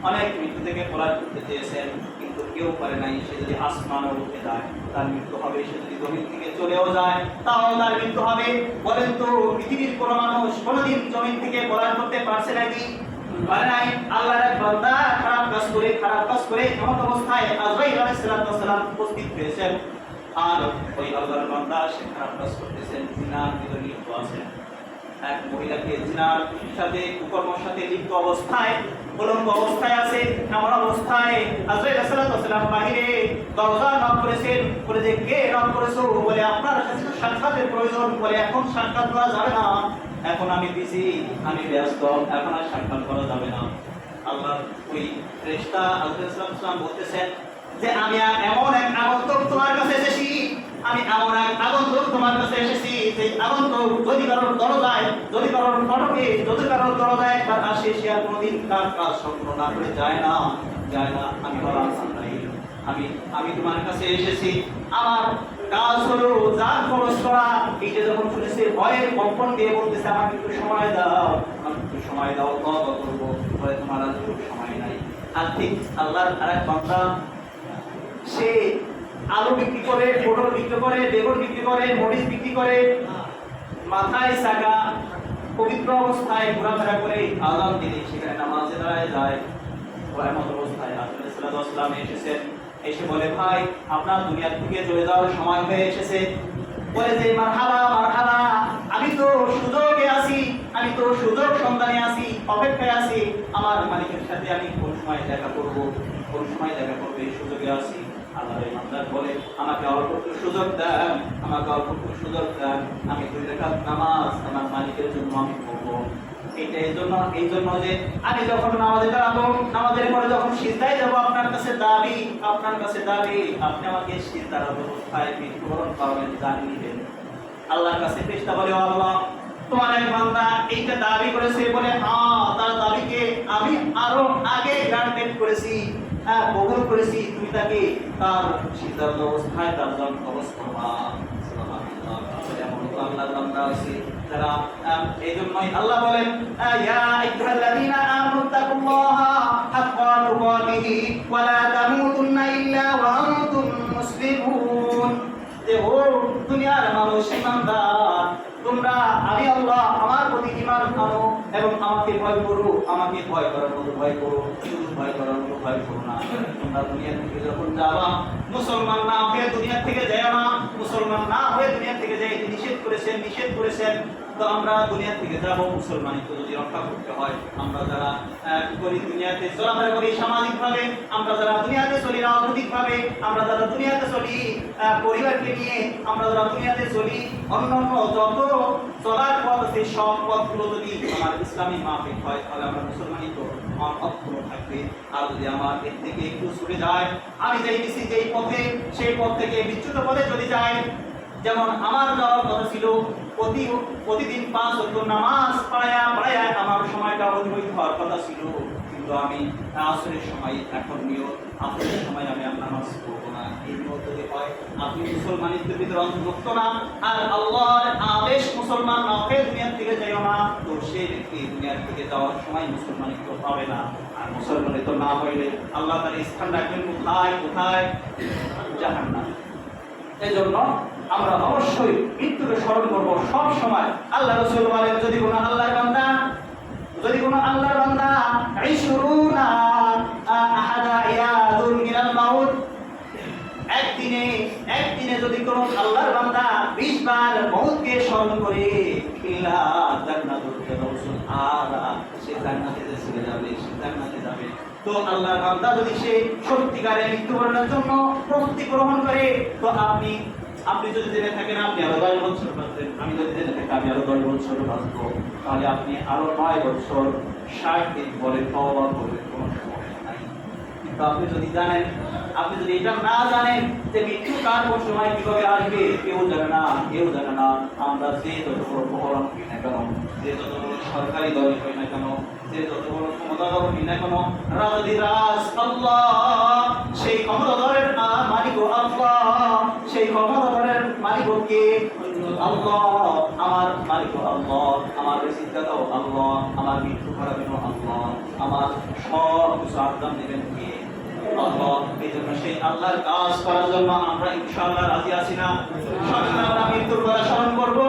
অনেক মৃত্যু থেকে পলায়ন করতে চেয়েছেন, কিন্তু কেউ পারে নাই। সে যদি আসমানে উঠে যায় তার মৃত্যু হবে, সে যদি জমিন থেকে চলেও যায় তাও তার মৃত্যু হবে। বলেন তো পৃথিবীর কোন মানুষ কোনদিন জমিন থেকে পলায়ন করতে পারছে নাকি? পারে নাই। আল্লাহর এক বান্দা খারাপ কাজ করে এমন অবস্থায় আজরাইল আলাইহিস সালাম উপস্থিত হয়েছেন, আর ওই আল্লাহর বান্দা সে খারাপ কাজ করতেছেন, জিনার ভিতরে লিপ্ত আছেন। এক মহিলাকে জিনার সাথে কুকর্মের সাথে লিপ্ত অবস্থায় উলঙ্গ অবস্থায় আছে, এমন অবস্থায় আজরাইল আলাইহিস সালাম বাহিরে দরজা নক করেছেন, বলে যে কে নক করেছো? বলে আপনার সাথে তো সাক্ষাতের প্রয়োজন। বলে এখন সাক্ষাৎ করা যাবে না, এখন আমি বিজি, আমি ব্যস্ত, এখন আর সাক্ষাৎ করা যাবে না। আল্লাহ ওই ফেরেশতা আজরাইল আলাইহিস সালাম বলতেছেন যে আমি এমন এক আগন্তুক তোমার কাছে এসেছি, সেই আগন্তুক যদি কারোর দরজায়, যদি কারোর ফটকে, যদি কারোর দরজায় একবার আসে সে আর কোনোদিন তার কাজ সম্পূর্ণ না করে যায় না। আমি বললাম আমি তোমার কাছে এসেছি, আমার কাজ হলো যার খরচ করা। এই যে যখন শুনেছে ভয়ের কম্পন দিয়ে বলতেছে আমাকে একটু সময় দাও, তওবা করবো, বলে তোমার আর সময় নাই। আর ঠিক আল্লাহর আরেক বান্দা সে আলু বিক্রি করে, পটল বিক্রি করে, বেগুন বিক্রি করে, মরিচ বিক্রি করে, মাথায় সাকা পবিত্র অবস্থায় ঘোরাফেরা করে, আযান দিলে সেখানে নামাজে দাঁড়ায় যায়। এমন অবস্থায় রাসূল সাল্লাল্লাহু আলাইহি ওয়াসাল্লাম এসেছেন, এসে বলে ভাই আপনার দুনিয়া থেকে চলে যাওয়ার সময় হয়ে এসেছে। বলে যে মারহাবা, আমি তো সুযোগে আছি, আমি তো সুযোগ সন্ধানে আছি, অপেক্ষায় আছি, আমার মালিকের সাথে আমি কোন সময় দেখা করবো, এই সুযোগে আছি। আল্লাহর বান্দা বলে আমাকে অল্প একটু সুযোগ দেন, আমি 2 রাকাত নামাজ আমার মালিকের জন্য আমি পড়বো। এই জন্য যে আমি যখন নামাজে দাঁড়াবো, নামাজের পরে যখন সিজদায় যাব, আপনার কাছে দাবি আপনি আমাকে সিজদার অবস্থায় মৃত্যুবরণ করাবেন, জানিয়ে আল্লাহর কাছে ফেরেশতা বলে আল্লাহ তোমার এক বান্দা এইটা দাবি করেছে, বলে হ্যাঁ তার দাবিকে আমি আরো আগে গ্রান্টেড করেছি, কবুল করেছি, তুমি তাকে তার সিজদার অবস্থায় তার জন্য কবজ করবা। সুবহানাল্লাহ। এমন আল্লাহর বান্দা আছে যারা এইজন্যই আল্লাহ বলেন ইয়া আইয়ুহাল্লাযীনা আমানু তাকুল্লাহা হাক্কা তুকাতিহি ওয়া লা তামুতুন্না ইল্লা ওয়া আনতুম মুসলিমুন। যে ও দুনিয়ার মানুষ, ইমানদার, তোমরা আমি আল্লাহ আমার প্রতি ঈমান আনো এবং আমাকে ভয় করো, আমাকে ভয় করার মতো ভয় করো, শুধু ভয় করার মতো ভয় করো না। তোমরা দুনিয়া থেকে যখন যাবা, মুসলমান না হয়ে দুনিয়া থেকে যায় না, মুসলমান না হয়ে দুনিয়া থেকে যায় নিষেধ করেছেন। তো আমরা দুনিয়া থেকে যাব, মুসলমানিত্ব যদি রক্ষা করতে হয়, আমরা যারা করি দুনিয়াতে চলাফেরা করি সামাজিকভাবে, আমরা যারা দুনিয়াতে চলি রাজনৈতিকভাবে, আমরা যারা দুনিয়াতে চলি পরিবারকে নিয়ে, আমরা যারা দুনিয়াতে চলি অন্যান্য যত চলার পথ আছে সব পথগুলো যদি আমার ইসলামী মাফিক হয় তাহলে আমরা মুসলমানিত্ব অক্ষুণ্ণ থাকবে। আর যদি আমার এর থেকে একটু ছুটে যায়, আমি যাইতেছি যেই পথে, সেই পথ থেকে বিচ্যুত পথে যদি যাই, যেমন আমার যাওয়ার কথা ছিল প্রতিদিন 5 ওয়াক্ত নামাজ পড়ায়া আমার সময়টা অতিবাহিত হওয়ার কথা ছিল, কিন্তু আমি আসরের সময় এখন নিয়ত, আসরের সময় আমি আর নামাজ পড়বো না। এই নিয়ত যদি হয় আপনি মুসলমানিত্বের ভিতরে অন্তর্ভুক্ত না, আর আল্লাহর আদেশ মুসলমান না হয়ে দুনিয়া থেকে যাইও না, তো সেই ব্যক্তি দুনিয়া থেকে যাওয়ার সময় মুসলমানিত্ব পাবে না। আর মুসলমানিত্ব না হইলে আল্লাহ তার স্থান রাখবেন কোথায়? জাহান্নাম। এই জন্য আমরা অবশ্যই মৃত্যুকে স্মরণ করবো সব সময়। আল্লাহ রাসূল বলেন যদি কোনো আল্লাহর বান্দা ইশরুনা আহাদা ইয়াদুন মিনাল মাউত, একদিনে যদি কোনো জান্নাতে চলে যাবে, সে জান্নাতে যাবে। তো আল্লাহর বান্দা যদি সে সত্যিকারের মৃত্যুবরণের জন্য প্রস্তুতি গ্রহণ করে, তো আপনি যদি জেনে থাকেন আপনি আরো 10 বছর বাঁচবেন, আমি যদি জেনে থাকি আমি আরো 10 বছর বাঁচবো, তাহলে আপনি আরো 9 বছর 60 দিন পরে তওবা করবেন, কোনো সমস্যা নাই। কিন্তু আপনি যদি জানেন, আপনি যদি এটা না জানেন যে মৃত্যু কার কোন সময় কিভাবে আসবে, কেউ জানে না, কেউ জানে না। আমরা যে যত বড় প্রহরণ করি না কেন, যে যত বড় সরকারি দল করি না কেন, যে যত বড় ক্ষমতাধর করি না কেন, রাজ আল্লাহ, সেই ক্ষমতাধরের মালিক আল্লাহ, সেই ক্ষমতাধরের মালিক কে? আল্লাহ। আমার মালিক আল্লাহ, আমার রিজিকদাতাও আল্লাহ, আমার মৃত্যু করাবেনও আল্লাহ, আমার সব কিছু আদান দেবেন কে? আল্লাহ। এই জন্য সেই আল্লাহর কাজ করার জন্য আমরা ইনশাআল্লাহ রাজি আছি না? সবসময় আমরা মৃত্যুর কথা স্মরণ করবো,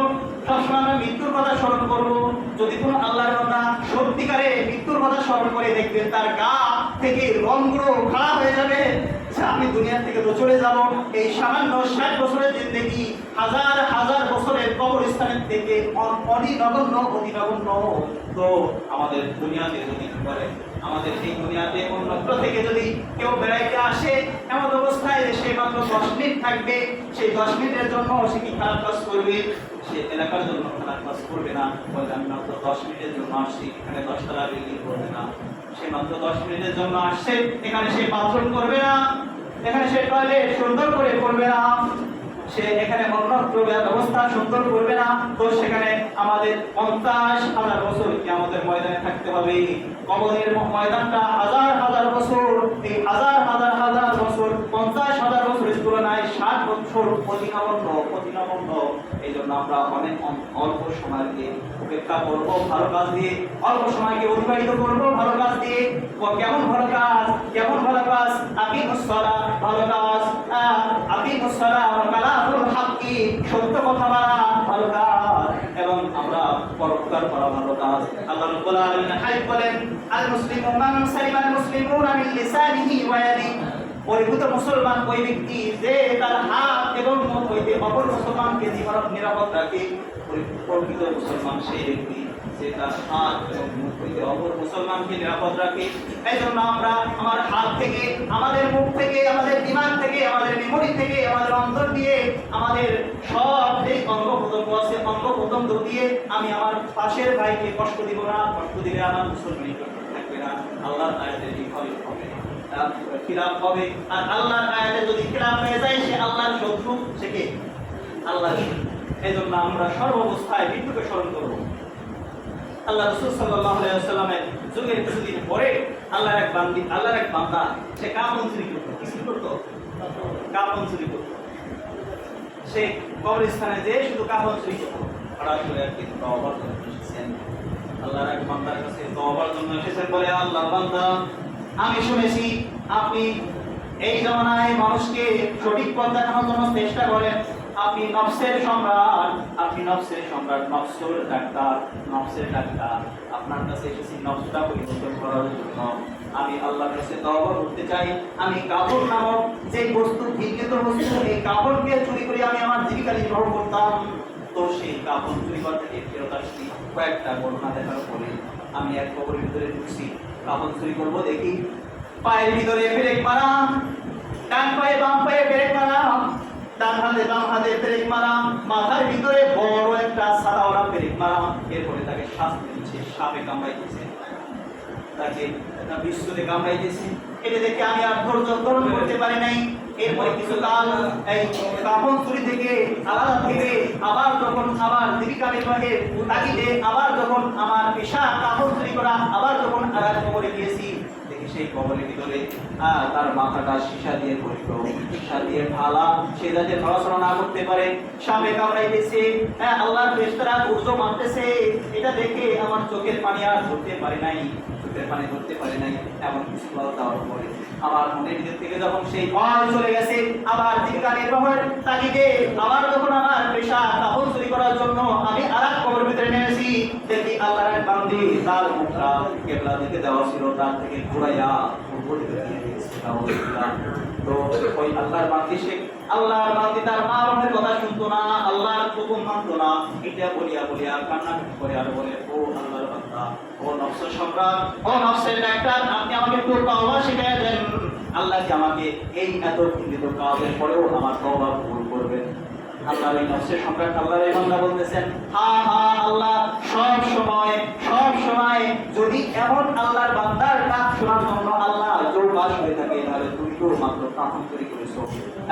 সবসময় আমরা মৃত্যুর কথা স্মরণ করবো। যদি কোনো আল্লাহর বান্দা সত্যিকারে মৃত্যুর কথা স্মরণ করে, দেখবেন তার গা থেকে রংগুলো খারাপ হয়ে যাবে, আমি দুনিয়া থেকে তো চলে যাব। এই সামান্য 60 বছরের জিন্দেগি হাজার হাজার বছরের কবরস্থানের থেকে অতি নগণ্য। তো আমাদের দুনিয়াতে যদি করে, আমাদের এই দুনিয়াতে অন্যত্র থেকে যদি কেউ বেড়াইতে আসে, এমন অবস্থায় সে মাত্র 10 মিনিট থাকবে, সেই 10 মিনিটের জন্য সে কি খারাপ কাজ করবে? সে এলাকার জন্য খারাপ কাজ করবে না, বলে আমি মাত্র 10 মিনিটের জন্য আসছি, এখানে 10 তলা বিল্ডিং করবে না। সে মাত্র 10 মিনিটের জন্য আসছে, এখানে সে বাথরুম করবে না, এখানে সে টয়লেট সুন্দর করে করবে না, সে এখানে অন্যত্র ব্যবস্থা সুন্দর করবে না। তো সেখানে আমাদের 50,000 বছর কি আমাদের ময়দানে থাকতে হবে। কবরের ময়দানটা হাজার হাজার বছর, এই হাজার বছর 50,000 বছরের তুলনায় 60 বছর অতি নগণ্য। এই জন্য আমরা অনেক অল্প সময়কে উপেক্ষা করবো ভালো কাজ দিয়ে, অল্প সময়কে অতিবাহিত করবো ভালো কাজ দিয়ে। কেমন ভালো কাজ? আকিমুস সালাহ, ভালো কাজ। আকিমুস সালাহ ওয়া কালামুল হাক্কি, সত্য কথা বলা ভালো কাজ, এবং আমরা পরোপকার করা ভালো কাজ। আল্লাহ রাব্বুল আলামিন হাদিস বলেন, আল মুসলিমু মান সালিমাল মুসলিমুনা মিন লিসানিহি ওয়া ইয়াদিহি, পরিপূর্ণ মুসলমান ওই ব্যক্তি যে তার হাত এবং মুখ হইতে অপর মুসলমানকে নিরাপদ রাখে। প্রকৃত মুসলমান সেই ব্যক্তি যে তার হাত এবং মুখ হইতে অপর মুসলমানকে নিরাপদ রাখে। এই জন্য আমরা আমার হাত থেকে, আমাদের মুখ থেকে, আমাদের দিমাগ থেকে, আমাদের মেমোরি থেকে, আমাদের অন্তর দিয়ে, আমাদের সব এই অঙ্গ প্রত্যঙ্গ আছে, অঙ্গ প্রত্যঙ্গ দিয়ে আমি আমার পাশের ভাইকে কষ্ট দিব না। কষ্ট দিলে আমার মুসলমানি থাকবে না, আল্লাহর আয়াতের বিপরীত হবে, খিলাফ হবে। আর আল্লাহর আয়াতে যদি খিলাফ হয়ে যায়, সে আল্লাহর শত্রু, সে কে? আল্লাহর শত্রু। এই জন্য আমরা সর্বাবস্থায় মৃত্যুকে স্মরণ করব। আল্লাহ রাসূল সাল্লাল্লাহু আলাইহি ওয়াসাল্লামের যুগের কিছুদিন পরে আল্লাহর এক বান্দা সে কাফন চুরি করত। কি চুরি করত? কাফন চুরি করত। সে কবরস্থানে যেয়ে শুধু কাফন চুরি করত। হঠাৎ করে একদিন তওবার জন্য এসেছেন, আল্লাহর এক বান্দার কাছে তওবার জন্য এসেছেন, বলে, আল্লাহর বান্দা, আমি শুনেছি আপনি এই জামানায় মানুষকে সঠিক পথ দেখানোর জন্য চেষ্টা করেন। আপনি নফসের সম্রাট, নফসের ডাক্তার। আপনার কাছে এসেছি নফসটা পরিবর্তন করার জন্য। আমি আল্লাহর কাছে তওবা করতে চাই। আমি কাপড় নামক যে বস্তু, ঘৃণিত বস্তু, এই কাপড়কে চুরি করে আমি আমার জীবিকা নির্বাহ করতাম। তো সেই কাপড় চুরি করা থেকে ফেরত আসছি। কয়েকটা ঘটনা দেখার পরে আমি এক কবরের ভিতরে ঢুকছি, কাপড় চুরি করবো, দেখি পায়ের ভিতরে ব্রেক মারাম, ডান পায়ে বাম পায়ে ব্রেক মারাম, ডান হাতে বাম হাতে ব্রেক মারাম, মাথার ভিতরে বড় একটা সাদাওয়ালা ব্রেক মারাম। এরপরে তাকে শাস্তি দিচ্ছে, সাপে কামড়াইতেছে, তাকে বিশ্বতে কামড়াইতেছে। এটা দেখে আমি আর ধৈর্য ধারণ করতে পারি নাই। এরপরে কিছু কাল এই কাপড় চুরি থেকে আলাদা থেকে আবার জীবিকা নির্বাহের তাগিদে আবার যখন আমার পেশা কাপড় চুরি করা, আবার যখন আর কবরে গিয়েছি, দেখি সেই কবরের ভিতরে তার মাথাটা সীসা দিয়ে পরিত, সীসা দিয়ে ঢালা, সে যাতে নড়াচড়া না করতে পারে, সাপে কামড়াইতেছে, আল্লাহর ফেরেশতারা গুর্জ মারতেছে। এটা দেখে আমার চোখের পানি আর ধরতে পারে নাই, এমন কিছু দেওয়ার পরে আমার মনের ভিতর থেকে যখন সেই ভয় চলে গেছে, আবার জীবিকা নির্বাহের তাগিদে আবার যখন আমার পেশা কাপড় চুরি করার জন্য আমি আরেক কবরের ভিতরে নেমেছি, দেখি আল্লাহর এক বান্দি তার মুখটা কিবলা দিকে দেওয়া ছিল, তার থেকে ঘুরাইয়া পূর্ব দিকে দিয়ে দিয়েছে। তো ওই আল্লাহর বান্দি তার মা বাবার কথা শুনতো না, আল্লাহর হুকুম মানতো না। এটা বলিয়া কান্না করে আর বলে, ও আল্লাহর বান্দা, ও নফস সম্রাট, ও নফসের ডাক্তার, আপনি আমাকে একটু তওবা শিখিয়ে দেন। আল্লাহ কি আমাকে এই এত চিন্তিত কাজের পরেও আমার তওবা কবুল করবেন? আল্লাহর এই নফসের সম্রাট, আল্লাহর এই বান্দা বলতেছেন, হ্যাঁ হ্যাঁ আল্লাহ সব সময় যদি এমন আল্লাহর বান্দার ডাক শোনার জন্য আল্লাহ জোরবাস হয়ে থাকে, তাহলে তুমি তো মাত্র প্রার্থনা করেছো।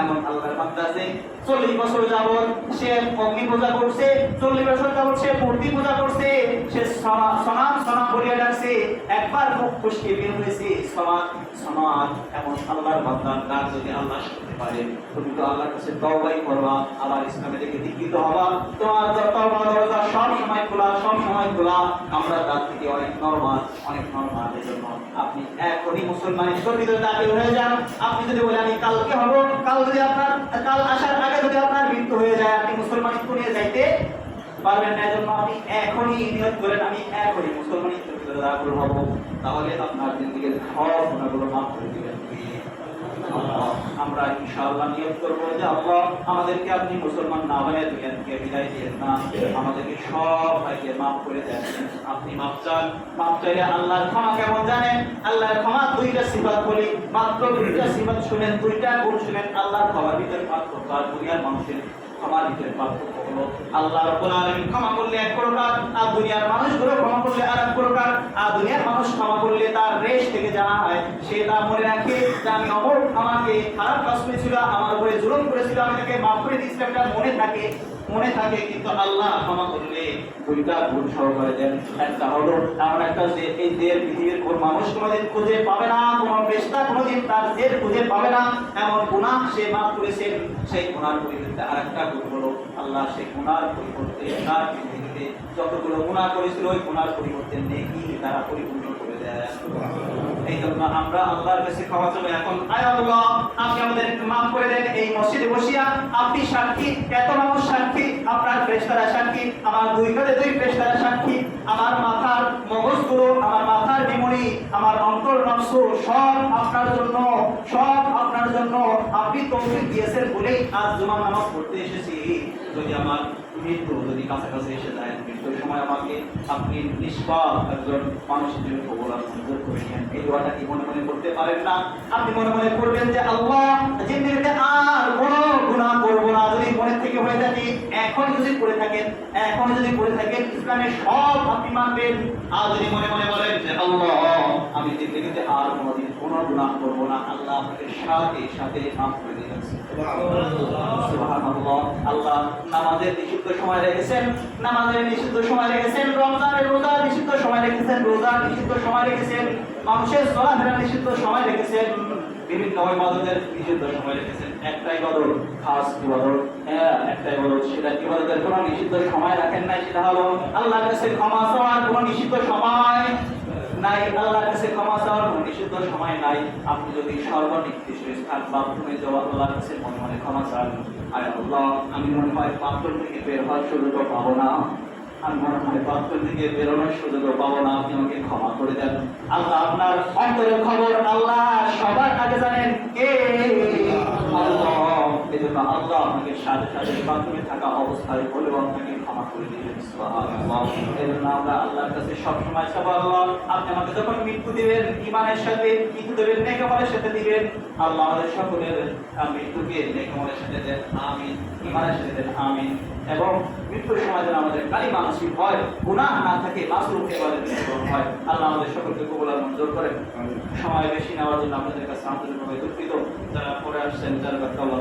এমন আল্লাহর বান্দা যে 40 বছর যাবত সে অগ্নি পূজা করছে, 40 বছর যাবত সে মূর্তি পূজা করছে, সে সনাম বলিয়া ডাকছে, একবার মুখ খুশকি বের হয়েছে সমাজ। এমন আল্লাহর বান্দার ডাক যদি আল্লাহ শুনতে পারে, তুমি তো আল্লাহর কাছে তওবাই করবা, আবার ইসলামে থেকে দীক্ষিত হবা। তোমার তওবা দরজা সব সময় খোলা। আমরা তার থেকে অনেক নরমাল। এই জন্য আপনি এখনই মুসলমানের শরীরে দাখিল হয়ে যান। আপনি যদি বলেন আমি কালকে হব, কাল আসার আগে যদি আপনার মৃত্যু হয়ে যায়, আপনি মুসলমান নিয়ে যাইতে পারবেন না। এজন্য আপনি এখনই নিয়ত করেন আমি এখনই মুসলমানের শরীরে দাখিল হব, তাহলে আপনার জিন্দেগীর সব গুনাহগুলো মাফ করে দিবেন। আমরা ইনশাআল্লাহ নিয়ত করব যে আল্লাহ আমাদেরকে আপনি মুসলমান না বানিয়ে দুনিয়া থেকে বিদায় দিয়েন না, আমাদেরকে সব ভাইকে মাফ করে দেন। আপনি মাফ চান, মাফ চাইলে আল্লাহর ক্ষমা কেমন জানেন? আল্লাহর ক্ষমা দুইটা সিফাত বলি, মাত্র দুইটা সিফাত শুনেন, দুইটা গুণ শুনেন। আল্লাহর ক্ষমার ভিতরে পার্থক্য আর দুনিয়ার মানুষের ক্ষমার ভিতরে পার্থক্য হলো, আল্লাহ রাব্বুল আলামিন ক্ষমা করলে এক প্রকার, আর দুনিয়ার মানুষগুলো ক্ষমা করলে আর এক প্রকার। আর দুনিয়ার মানুষ ক্ষমা করলে তার রেশ থেকে জানা হয়, সে তা মনে রাখে যে আমি অমর, আমাকে খারাপ কাজ করেছিল, আমার উপরে জুলুম করেছিল, আমি তাকে মাফ করে দিয়েছিলাম, এটা মনে থাকে। কিন্তু আল্লাহ ক্ষমা করলে দুইটা গুণ সহকারে দেন। একটা হলো এমন একটা যে এই জের পৃথিবীর কোন মানুষ কোনোদিন খুঁজে পাবে না, কোন পেশা কোনোদিন তার জের খুঁজে পাবে না, এমন গুনাহ সে মাফ করেছেন। সেই গুনার পরিবর্তে আরেকটা গুণ হলো আল্লাহ সেই গুনার পরিবর্তে তার পৃথিবীতে যতগুলো গুনাহ করেছিল ওই গুনার পরিবর্তে নেকি তারা পরিপূর্ণ করে দেয়। এই জন্য আমরা আল্লাহর কাছে ক্ষমা চাই। এখন আয় আল্লাহ আপনি আমাদের একটু মাফ করে দেন। এই মসজিদে বসিয়া আপনি সাক্ষী, এত মানুষ সাক্ষী, আপনার ফেরেশতারা সাক্ষী, আমার দুই কাঁধে দুই ফেরেশতারা সাক্ষী, আমার মাথার মগজগুলো, আমার মাথার মেমরি, আমার অন্তর নফস সব আপনার জন্য আপনি তৌফিক দিয়েছেন বলেই আজ জুমার নামাজ পড়তে এসেছি। যদি আমার মৃত্যু যদি কাছাকাছি এসে যায়, মৃত্যুর সময় আমাকে আপনি নিষ্পাপ একজন মানুষ হিসেবে কবুল আর মঞ্জুর করে নেন। এই দোয়াটা কি মনে মনে করতে পারেন না? আপনি মনে মনে করবেন যে আল্লাহ জিন্দেগিতে আর কোনো গুনাহ করব না। যদি মনে থেকে হয়ে থাকে, এখন যদি করে থাকেন ইসলামের সব আপনি মানবেন। আর যদি মনে মনে বলেন যে আল্লাহ আমি জিন্দেগিতে আর কোনোদিন কোনো গুনাহ করব না, আল্লাহ আপনাকে সাথে মাফ করে দিবেন। সুবহানাল্লাহ। আল্লাহ নামাজের নিষিদ্ধ সময় রেখেছেন, রমজানের রোজার নিষিদ্ধ সময় রেখেছেন, রোজার নিষিদ্ধ সময় রেখেছেন, মানুষের চলাফেরা নিষিদ্ধ সময় রেখেছেন, বিভিন্ন ইবাদতের নিষিদ্ধ সময় রেখেছেন। একটাই ইবাদত, খাস ইবাদত, একটাই ইবাদত, সেটা ইবাদতের কোনো নিষিদ্ধ সময় রাখেন নাই, সেটা হলো আল্লাহর কাছে ক্ষমা চাওয়ার কোনো নিষিদ্ধ সময় নাই। আল্লাহর কাছে ক্ষমা চাওয়ার কোনো নিষিদ্ধ সময় নাই। আপনি যদি সর্বনিকৃষ্ট স্থান বাথরুমে যাওয়া আল্লাহর কাছে মনে মনে ক্ষমা চান, আয় আল্লাহ আমি মনে হয় বাথরুম থেকে বের হওয়ার সুযোগ পাবো না, আমি মনে হয় বাথরুম থেকে বেরোনোর সুযোগ পাবো না, আপনি আমাকে ক্ষমা করে দেন। আল্লাহ আপনার অন্তরের খবর আল্লাহ সবার আগে জানেন, কে আল্লাহ। এই জন্য আল্লাহ আপনাকে সাথে বাথরুমে থাকা অবস্থায় বলেও আপনাকে ক্ষমা করে দিবেন। সুবহানাল্লাহ। এই জন্য আমরা আল্লাহর কাছে সবসময় চাবো, আল্লাহ আপনি আমাকে যখন মৃত্যু দিবেন ঈমানের সাথে মৃত্যু দেবেন, নেক আমলের সাথে দিবেন। আল্লাহ আমাদের সকলের মৃত্যুকে নেক আমলের সাথে দেন, আমিন। ঈমানের সাথে দেন, আমিন। এবং মৃত্যুর সময় যেন আমাদের কালিমা নসিব হয়, গুনাহ না থাকে, মাসরুফ ইবাদত হয়। আল্লাহ আমাদের সকলকে কবুল আর মঞ্জুর করেন। সময় বেশি নেওয়ার জন্য আপনাদের কাছে আন্তরিকভাবে দুঃখিত। যারা পরে আসছেন, যারা আল্লাহ